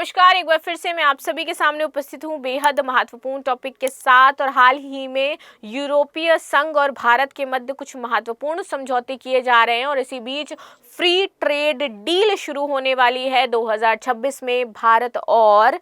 नमस्कार, एक बार फिर से मैं आप सभी के सामने उपस्थित हूँ बेहद महत्वपूर्ण टॉपिक के साथ। और हाल ही में यूरोपीय संघ और भारत के मध्य कुछ महत्वपूर्ण समझौते किए जा रहे हैं और इसी बीच फ्री ट्रेड डील शुरू होने वाली है 2026 में भारत और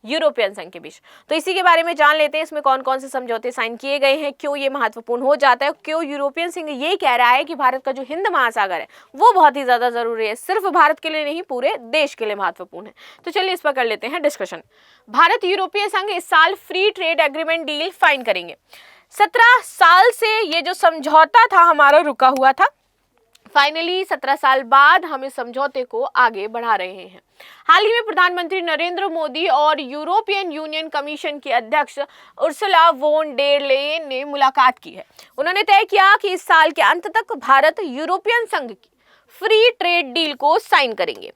यूरोपियन संघ के बीच। तो इसी के बारे में जान लेते हैं इसमें कौन कौन से समझौते साइन किए गए हैं, क्यों ये महत्वपूर्ण हो जाता है, क्यों यूरोपियन संघ ये कह रहा है कि भारत का जो हिंद महासागर है वो बहुत ही ज्यादा जरूरी है, सिर्फ भारत के लिए नहीं पूरे देश के लिए महत्वपूर्ण है। तो चलिए इस पर कर लेते हैं डिस्कशन। भारत यूरोपीय संघ इस साल free trade agreement deal sign करेंगे। 17 साल से ये जो समझौता था हमारा रुका हुआ था, फाइनली 17 साल बाद हम इस समझौते को आगे बढ़ा रहे हैं। हाल ही में प्रधानमंत्री नरेंद्र मोदी और यूरोपियन यूनियन कमीशन की अध्यक्ष उर्सुला वोन डेर लेयन ने मुलाकात की है। उन्होंने तय किया कि इस साल के अंत तक भारत यूरोपियन संघ की फ्री ट्रेड डील को साइन करेंगे।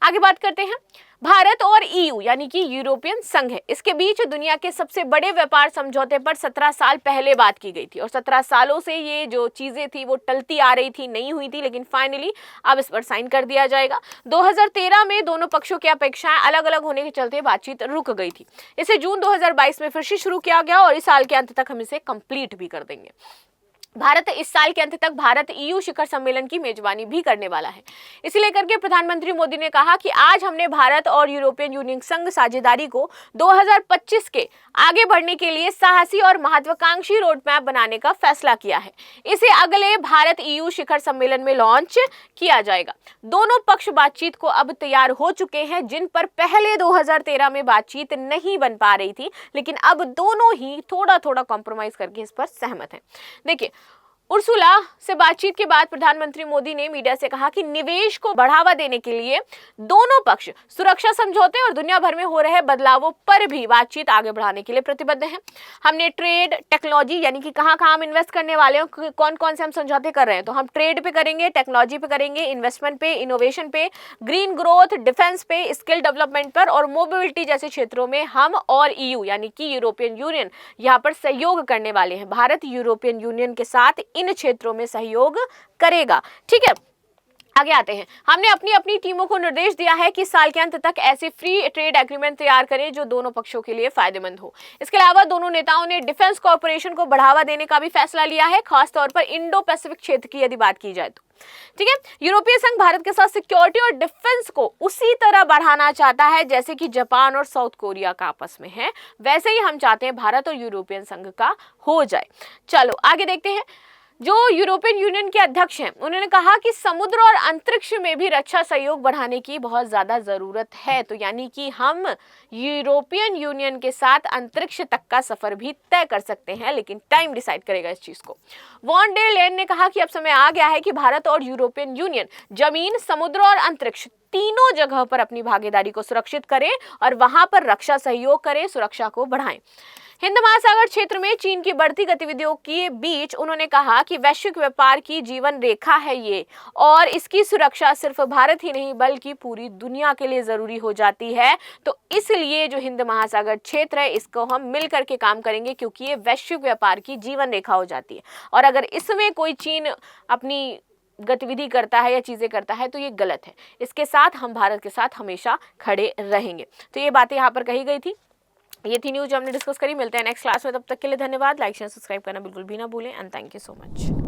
आगे बात करते हैं। भारत और ईयू यानी कि यूरोपियन संघ है, इसके बीच दुनिया के सबसे बड़े व्यापार समझौते पर 17 साल पहले बात की गई थी और 17 सालों से ये जो चीजें थी वो टलती आ रही थी, नहीं हुई थी, लेकिन फाइनली अब इस पर साइन कर दिया जाएगा। 2013 में दोनों पक्षों की अपेक्षाएं अलग अलग होने के चलते बातचीत रुक गई थी। इसे जून 2022 में फिर से शुरू किया गया और इस साल के अंत तक हम इसे कंप्लीट भी कर देंगे। भारत इस साल के अंत तक भारत ईयू शिखर सम्मेलन की मेजबानी भी करने वाला है। इसे लेकर के प्रधानमंत्री मोदी ने कहा कि आज हमने भारत और यूरोपियन यूनियन संघ साझेदारी को 2025 के आगे बढ़ने के लिए साहसी और महत्वाकांक्षी रोड मैप बनाने का फैसला किया है। इसे अगले भारत ईयू शिखर सम्मेलन में लॉन्च किया जाएगा। दोनों पक्ष बातचीत को अब तैयार हो चुके हैं, जिन पर पहले 2013 में बातचीत नहीं बन पा रही थी, लेकिन अब दोनों ही थोड़ा थोड़ा कॉम्प्रोमाइज करके इस पर सहमत हैं। देखिए, उर्सुला से बातचीत के बाद प्रधानमंत्री मोदी ने मीडिया से कहा कि निवेश को बढ़ावा देने के लिए दोनों पक्ष सुरक्षा समझौते और दुनिया भर में हो रहे बदलावों पर भी बातचीत आगे बढ़ाने के लिए प्रतिबद्ध हैं। हमने ट्रेड, टेक्नोलॉजी यानी कि कहां हम इन्वेस्ट करने वाले हैं, कौन कौन से हम समझौते कर रहे हैं, तो हम ट्रेड पे करेंगे, टेक्नोलॉजी पे करेंगे, इन्वेस्टमेंट पे, इनोवेशन पे, ग्रीन ग्रोथ, डिफेंस पे, स्किल डेवलपमेंट पर और मोबिलिटी जैसे क्षेत्रों में हम और ईयू यानी कि यूरोपियन यूनियन यहाँ पर सहयोग करने वाले हैं। भारत यूरोपियन यूनियन के साथ इन क्षेत्रों में सहयोग करेगा। ठीक है, आगे आते हैं। हमने अपनी अपनी टीमों को निर्देश दिया है कि साल के अंत तक ऐसे फ्री ट्रेड एग्रीमेंट तैयार करें जो दोनों पक्षों के लिए फायदेमंद हो। इसके अलावा दोनों नेताओं ने डिफेंस कॉर्पोरेशन को बढ़ावा देने का भी फैसला लिया है, खासतौर पर इंडो पैसिफिक क्षेत्र की यदि बात की जाए तो। ठीक है, यूरोपीय संघ भारत के साथ सिक्योरिटी और डिफेंस को उसी तरह बढ़ाना चाहता है जैसे कि जापान और साउथ कोरिया का आपस में है, वैसे ही हम चाहते हैं भारत और यूरोपियन संघ का हो जाए। चलो आगे देखते हैं। जो यूरोपियन यूनियन के अध्यक्ष हैं उन्होंने कहा कि समुद्र और अंतरिक्ष में भी रक्षा सहयोग बढ़ाने की बहुत ज्यादा जरूरत है। तो यानी कि हम यूरोपियन यूनियन के साथ अंतरिक्ष तक का सफर भी तय कर सकते हैं, लेकिन टाइम डिसाइड करेगा इस चीज को। वॉन डेर लेयन ने कहा कि अब समय आ गया है कि भारत और यूरोपियन यूनियन जमीन, समुद्र और अंतरिक्ष तीनों जगह पर अपनी भागीदारी को सुरक्षित करें और वहां पर रक्षा सहयोग करें, सुरक्षा को बढ़ाएं। हिंद महासागर क्षेत्र में चीन की बढ़ती गतिविधियों के बीच उन्होंने कहा कि वैश्विक व्यापार की जीवन रेखा है ये, और इसकी सुरक्षा सिर्फ भारत ही नहीं बल्कि पूरी दुनिया के लिए जरूरी हो जाती है। तो इसलिए जो हिंद महासागर क्षेत्र है इसको हम मिल करके काम करेंगे, क्योंकि ये वैश्विक व्यापार की जीवन रेखा हो जाती है और अगर इसमें कोई चीन अपनी गतिविधि करता है या चीजें करता है तो ये गलत है। इसके साथ हम भारत के साथ हमेशा खड़े रहेंगे। तो ये बातें यहाँ पर कही गई थी, ये थी न्यूज जो हमने डिस्कस करी। मिलते हैं नेक्स्ट क्लास में, तब तक के लिए धन्यवाद। लाइक शेयर सब्सक्राइब करना बिल्कुल भी ना भूलें and thank you so much.